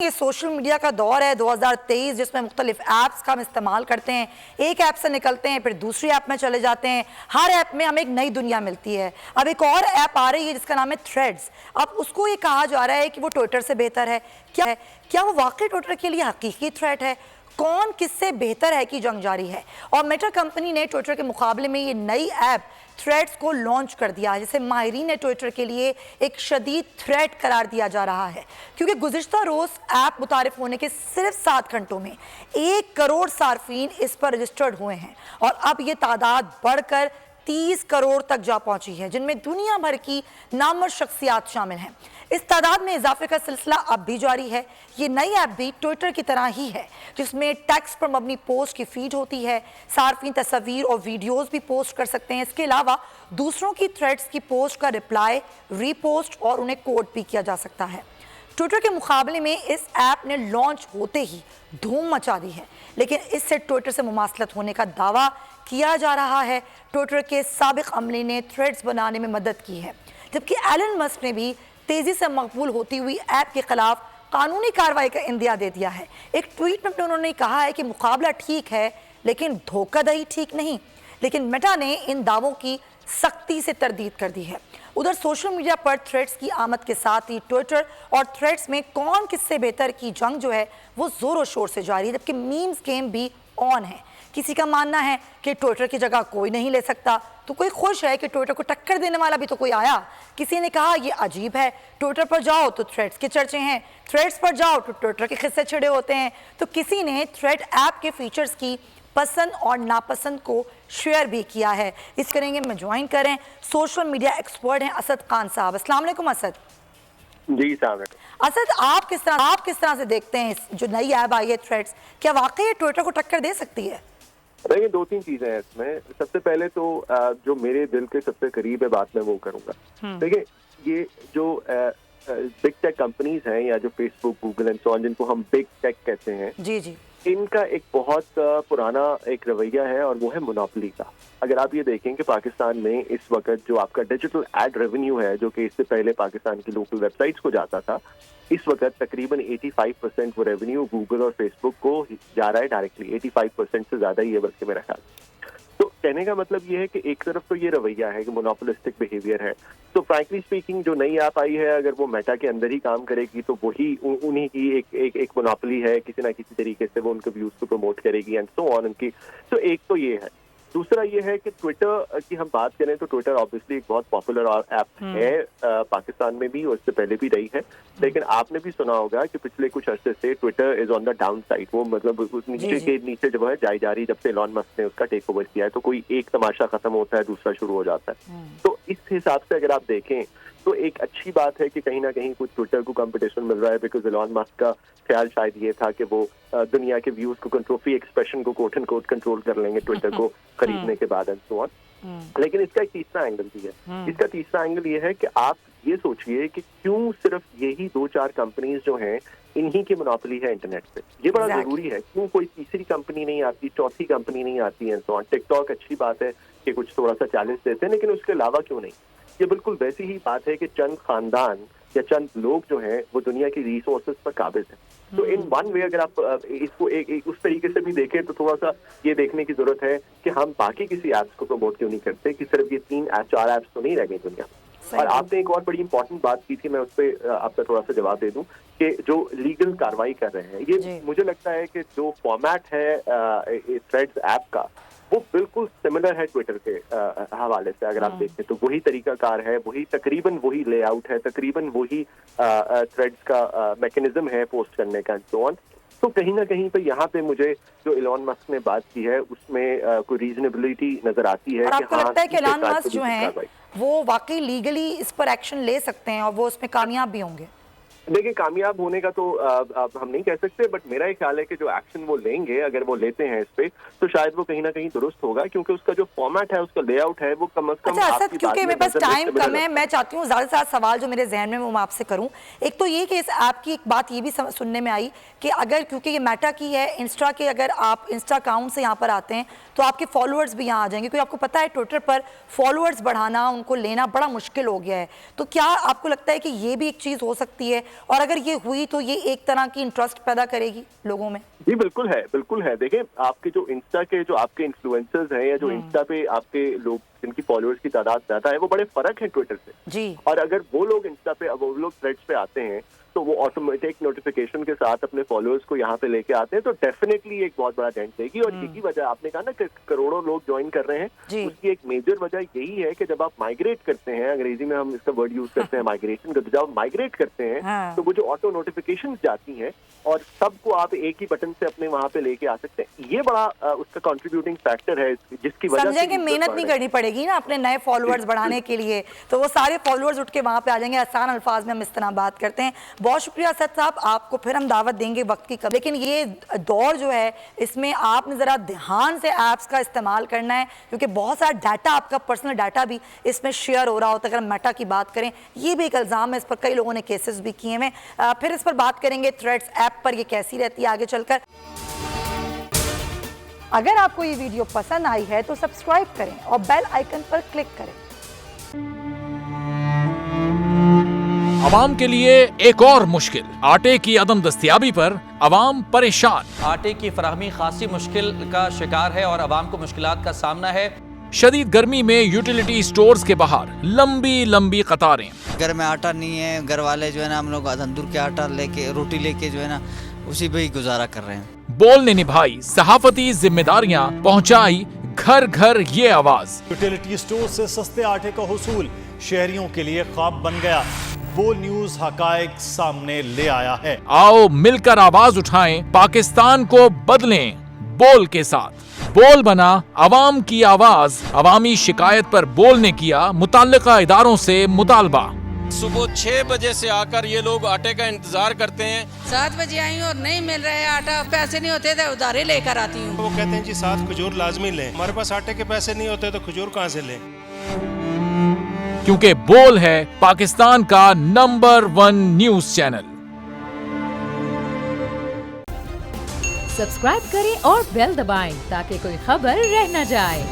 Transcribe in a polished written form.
ये social media का दौर है 2023 जिसमें मुख्तलिफ ऐप्स का हम इस्तेमाल करते हैं। एक ऐप से निकलते हैं फिर दूसरी ऐप में चले जाते हैं। हर ऐप में हमें एक नई दुनिया मिलती है। अब एक और ऐप आ रही है जिसका नाम है थ्रेड्स। अब उसको ये कहा जा रहा है कि वो ट्विटर से बेहतर है। क्या वो वाकई ट्विटर के लिए हकीकी थ्रेट है? कौन किससे बेहतर है की जंग जारी है। और मेटा कंपनी ने ट्विटर के मुकाबले में ये नई ऐप थ्रेड्स को लॉन्च कर दिया, जिसे माहिरीन ने ट्विटर के लिए एक शदीद थ्रेट करार दिया जा रहा है, क्योंकि गुज़िश्ता रोज़ ऐप मुतारिफ होने के सिर्फ 7 घंटों में 1 करोड़ सार्फिन इस पर रजिस्टर्ड हुए हैं और अब ये तादाद बढ़कर 30 करोड़ तक जा पहुंची है, जिनमें दुनिया भर की नामवर शख्सियात शामिल हैं। इस तादाद में इजाफे का सिलसिला अब भी जारी है। ये नई ऐप भी ट्विटर की तरह ही है, जिसमें टेक्स्ट पर मबनी पोस्ट की फीड होती है। सार्फिन तस्वीर और वीडियोस भी पोस्ट कर सकते हैं। इसके अलावा दूसरों की थ्रेड्स की पोस्ट का रिप्लाई, रीपोस्ट और उन्हें कोट भी किया जा सकता है। ट्विटर के मुकाबले में इस ऐप ने लॉन्च होते ही धूम मचा दी है, लेकिन इससे ट्विटर से मुमासलत होने का दावा किया जा रहा है। ट्विटर के साबिक अमले ने थ्रेड्स बनाने में मदद की है, जबकि एलन मस्क ने भी तेजी से मकबूल होती हुई ऐप के खिलाफ कानूनी कार्रवाई का इंदिया दे दिया है। एक ट्वीट में उन्होंने कहा है कि मुकाबला ठीक है लेकिन धोखाधड़ी ठीक नहीं। लेकिन मेटा ने इन दावों की सख्ती से तरदीद कर दी है। उधर सोशल मीडिया पर थ्रेड्स की आमद के साथ ही ट्विटर और थ्रेड्स में कौन किससे बेहतर की जंग जो है वो जोरों शोर से जारी है, जबकि मीम्स गेम भी ऑन है। किसी का मानना है कि ट्विटर की जगह कोई नहीं ले सकता, तो कोई खुश है कि ट्विटर को टक्कर देने वाला भी तो कोई आया। किसी ने कहा ये अजीब है, ट्विटर पर जाओ तो थ्रेड्स के चर्चे हैं, थ्रेड्स पर जाओ तो ट्विटर के किस्से छिड़े होते हैं। तो किसी ने थ्रेड ऐप के फीचर्स की पसंद और नापसंद को शेयर भी किया है। इस करेंगे में ज्वाइन करें सोशल मीडिया एक्सपर्ट हैं असद खान साहब। अस्सलाम वालेकुम असद। जी साहब। असद, आप किस तरह से देखते हैं जो नई ऐप आई है थ्रेड्स, क्या वाकई ट्विटर को टक्कर दे सकती है? देखिए, 2-3 चीजें हैं इसमें। सबसे पहले तो जो मेरे दिल के सबसे करीब है बात मैं वो करूंगा। देखिए, ये जो बिग टेक कंपनीज हैं या जो Facebook, Google and so on, जिनको हम बिग टेक कहते हैं, जी जी, इनका एक बहुत पुराना एक रवैया है और वो है मोनोपोली का। अगर आप ये देखें कि पाकिस्तान में इस वक्त जो आपका डिजिटल एड रेवेन्यू है, जो कि इससे पहले पाकिस्तान की लोकल वेबसाइट्स को जाता था, इस वक्त तकरीबन 85% वो रेवेन्यू गूगल और फेसबुक को जा रहा है डायरेक्टली। 85% से ज्यादा ही है बल्कि मेरा ख्याल। तो कहने का मतलब ये है कि एक तरफ तो ये रवैया है कि मोनोपोलिस्टिक बिहेवियर है। तो फ्रैंकली स्पीकिंग जो नई ऐप आई है, अगर वो मेटा के अंदर ही काम करेगी तो वही उन्हीं की एक मोनोपोली है। किसी ना किसी तरीके से वो उनके व्यूज को प्रमोट करेगी एंड सो ऑन उनकी। तो एक तो ये है। दूसरा ये है कि ट्विटर की हम बात करें तो ट्विटर ऑब्वियसली एक बहुत पॉपुलर ऐप है पाकिस्तान में भी और इससे पहले भी रही है। लेकिन आपने भी सुना होगा कि पिछले कुछ अरसे से Twitter is on the down side. वो मतलब नीचे जो है जाई जा रही, जब से एलन मस्क ने उसका टेक ओवर किया है। तो कोई एक तमाशा खत्म होता है, दूसरा शुरू हो जाता है। तो इस हिसाब से अगर आप देखें तो एक अच्छी बात है कि कहीं ना कहीं कुछ ट्विटर को कंपटीशन मिल रहा है, बिकॉज एलन मस्क का ख्याल शायद ये था कि वो दुनिया के व्यूज को कंट्रोल, फ्री एक्सप्रेशन को कोट एंड कोट कंट्रोल कर लेंगे ट्विटर को खरीदने के बाद एंड सो ऑन। लेकिन इसका एक तीसरा एंगल भी है। इसका तीसरा एंगल ये है कि आप ये सोचिए कि क्यों सिर्फ यही 2-4 कंपनीज जो हैं इन्हीं की मोनोपोली है इंटरनेट पे। ये बड़ा जरूरी है। क्यों कोई तीसरी कंपनी नहीं आती, चौथी कंपनी नहीं आती है? सो टिकटॉक अच्छी बात है कि कुछ थोड़ा सा चैलेंज देते हैं, लेकिन उसके अलावा क्यों नहीं? ये बिल्कुल वैसी ही बात है कि चंद खानदान या चंद लोग जो हैं वो दुनिया की रिसोर्सेज पर काबिज हैं। तो इन वन वे अगर आप इसको एक उस तरीके से भी देखें तो थोड़ा सा ये देखने की जरूरत है कि हम बाकी किसी ऐप्स को प्रमोट क्यों नहीं करते, कि सिर्फ ये 3-4 ऐप्स तो नहीं रह गई दुनिया में। और आपने एक और बड़ी इंपॉर्टेंट बात की थी, मैं उस पर आपका थोड़ा सा जवाब दे दूं कि जो लीगल कार्रवाई कर रहे हैं, ये मुझे लगता है कि जो फॉर्मेट है थ्रेड्स ऐप का वो बिल्कुल सिमिलर है ट्विटर के हवाले से। अगर आप देखें तो वही तरीकाकार है, वही तकरीबन वही लेआउट है, तकरीबन वही थ्रेड्स का मैकेनिज्म है पोस्ट करने का एंड सो ऑन। तो कहीं ना कहीं पे यहाँ पे मुझे जो एलन मस्क ने बात की है उसमें कोई रीजनेबिलिटी नजर आती है। और आपको लगता है कि एलन मस्क जो हैं वो वाकई लीगली इस पर एक्शन ले सकते हैं और वो उसमें कामयाब भी होंगे? देखिए, कामयाब होने का तो हम नहीं कह सकते, बट मेरा ये ख्याल है कि जो एक्शन वो लेंगे, अगर वो लेते हैं इस पे, तो शायद वो कहीं ना कहीं दुरुस्त होगा, क्योंकि उसका जो फॉर्मेट है, उसका लेआउट है, वो कम से कम। अच्छा, क्योंकि मेरे पास टाइम कम है, मैं चाहती हूँ ज्यादा से ज्यादा सवाल जो मेरे जहन में वो मैं आपसे करूँ। एक तो ये कि इस ऐप की एक बात ये भी सुनने में आई कि अगर, क्योंकि ये मेटा की है, इंस्टा के, अगर आप इंस्टा अकाउंट से यहाँ पर आते हैं तो आपके फॉलोअर्स भी यहाँ आ जाएंगे, क्योंकि आपको पता है ट्विटर पर फॉलोअर्स बढ़ाना, उनको लेना बड़ा मुश्किल हो गया है। तो क्या आपको लगता है कि ये भी एक चीज़ हो सकती है और अगर ये हुई तो ये एक तरह की इंटरेस्ट पैदा करेगी लोगों में? जी बिल्कुल है, बिल्कुल है। देखें, आपके जो इंस्टा के जो आपके इन्फ्लुएंसर्स हैं या जो इंस्टा पे आपके लोग जिनकी फॉलोअर्स की तादाद ज्यादा है, वो बड़े फर्क है ट्विटर से जी। और अगर वो लोग इंस्टा पे, अब वो लोग थ्रेड्स पे आते हैं तो वो ऑटोमेटिक नोटिफिकेशन के साथ अपने फॉलोअर्स को यहाँ पे लेके आते हैं, तो डेफिनेटली एक बहुत बड़ा डेंट देगी। और यही वजह, आपने कहा ना कि करोड़ों लोग ज्वाइन कर रहे हैं, उसकी एक मेजर वजह यही है कि जब आप माइग्रेट करते हैं, अंग्रेजी में हम इसका वर्ड यूज करते हैं माइग्रेशन का, जब आप माइग्रेट करते हैं तो वो जो ऑटो नोटिफिकेशन जाती हैं और सबको आप एक ही बटन से अपने वहां पे लेके आ सकते हैं, ये बड़ा उसका कंट्रीब्यूटिंग फैक्टर है जिसकी वजह समझें कि मेहनत नहीं करनी पड़ेगी ना अपने नए फॉलोअर्स बढ़ाने के लिए, तो वो सारे फॉलोअर्स उठ के वहां पे आ जाएंगे। आसान अल्फाज में हम इस तरह बात करते हैं। बहुत शुक्रिया असद साहब, आपको फिर हम दावत देंगे वक्त की कम, लेकिन ये दौर जो है इसमें आपने जरा ध्यान से ऐप्स का इस्तेमाल करना है, क्योंकि बहुत सारा डाटा, आपका पर्सनल डाटा भी इसमें शेयर हो रहा होता है। अगर मेटा की बात करें, ये भी एक इल्ज़ाम है, इस पर कई लोगों ने केसेस भी किए हैं। फिर इस पर बात करेंगे थ्रेड्स ऐप पर ये कैसी रहती है आगे चलकर। अगर आपको ये वीडियो पसंद आई है तो सब्सक्राइब करें और बेल आइकन पर क्लिक करें। अवाम के लिए एक और मुश्किल, आटे की अदम दस्तयाबी पर अवाम परेशान। आटे की फराहमी खासी मुश्किल का शिकार है और अवाम को मुश्किलात का सामना है। शदीद गर्मी में यूटिलिटी स्टोर्स के बाहर लंबी लंबी कतारें। घर में आटा नहीं है, घर वाले जो है ना हम लोग तंदूर के आटा लेके, रोटी लेके जो है ना उसी पे ही गुजारा कर रहे हैं। बोल ने निभाई सहाफती जिम्मेदारियां, पहुंचाई घर घर ये आवाज। यूटिलिटी स्टोर से सस्ते आटे का हुसूल शहरियों के लिए ख्वाब बन गया। बोल न्यूज हकायक सामने ले आया है। आओ मिलकर आवाज उठाएं, पाकिस्तान को बदलें बोल के साथ। बोल बना अवाम की आवाज। अवामी शिकायत पर बोल ने किया मुताल्लिका इदारों से मुतालबा। सुबह 6 बजे से आकर ये लोग आटे का इंतजार करते हैं। 7 बजे आई और नहीं मिल रहा है आटा, पैसे नहीं होते तो उधारे लेकर आती हूँ। वो कहते हैं जी 7 खजूर लाजमी लें, हमारे पास आटे के पैसे नहीं होते तो खजूर कहाँ से लें? क्योंकि बोल है पाकिस्तान का नंबर 1 न्यूज चैनल। सब्सक्राइब करें और बेल दबाएं ताकि कोई खबर रह न जाए।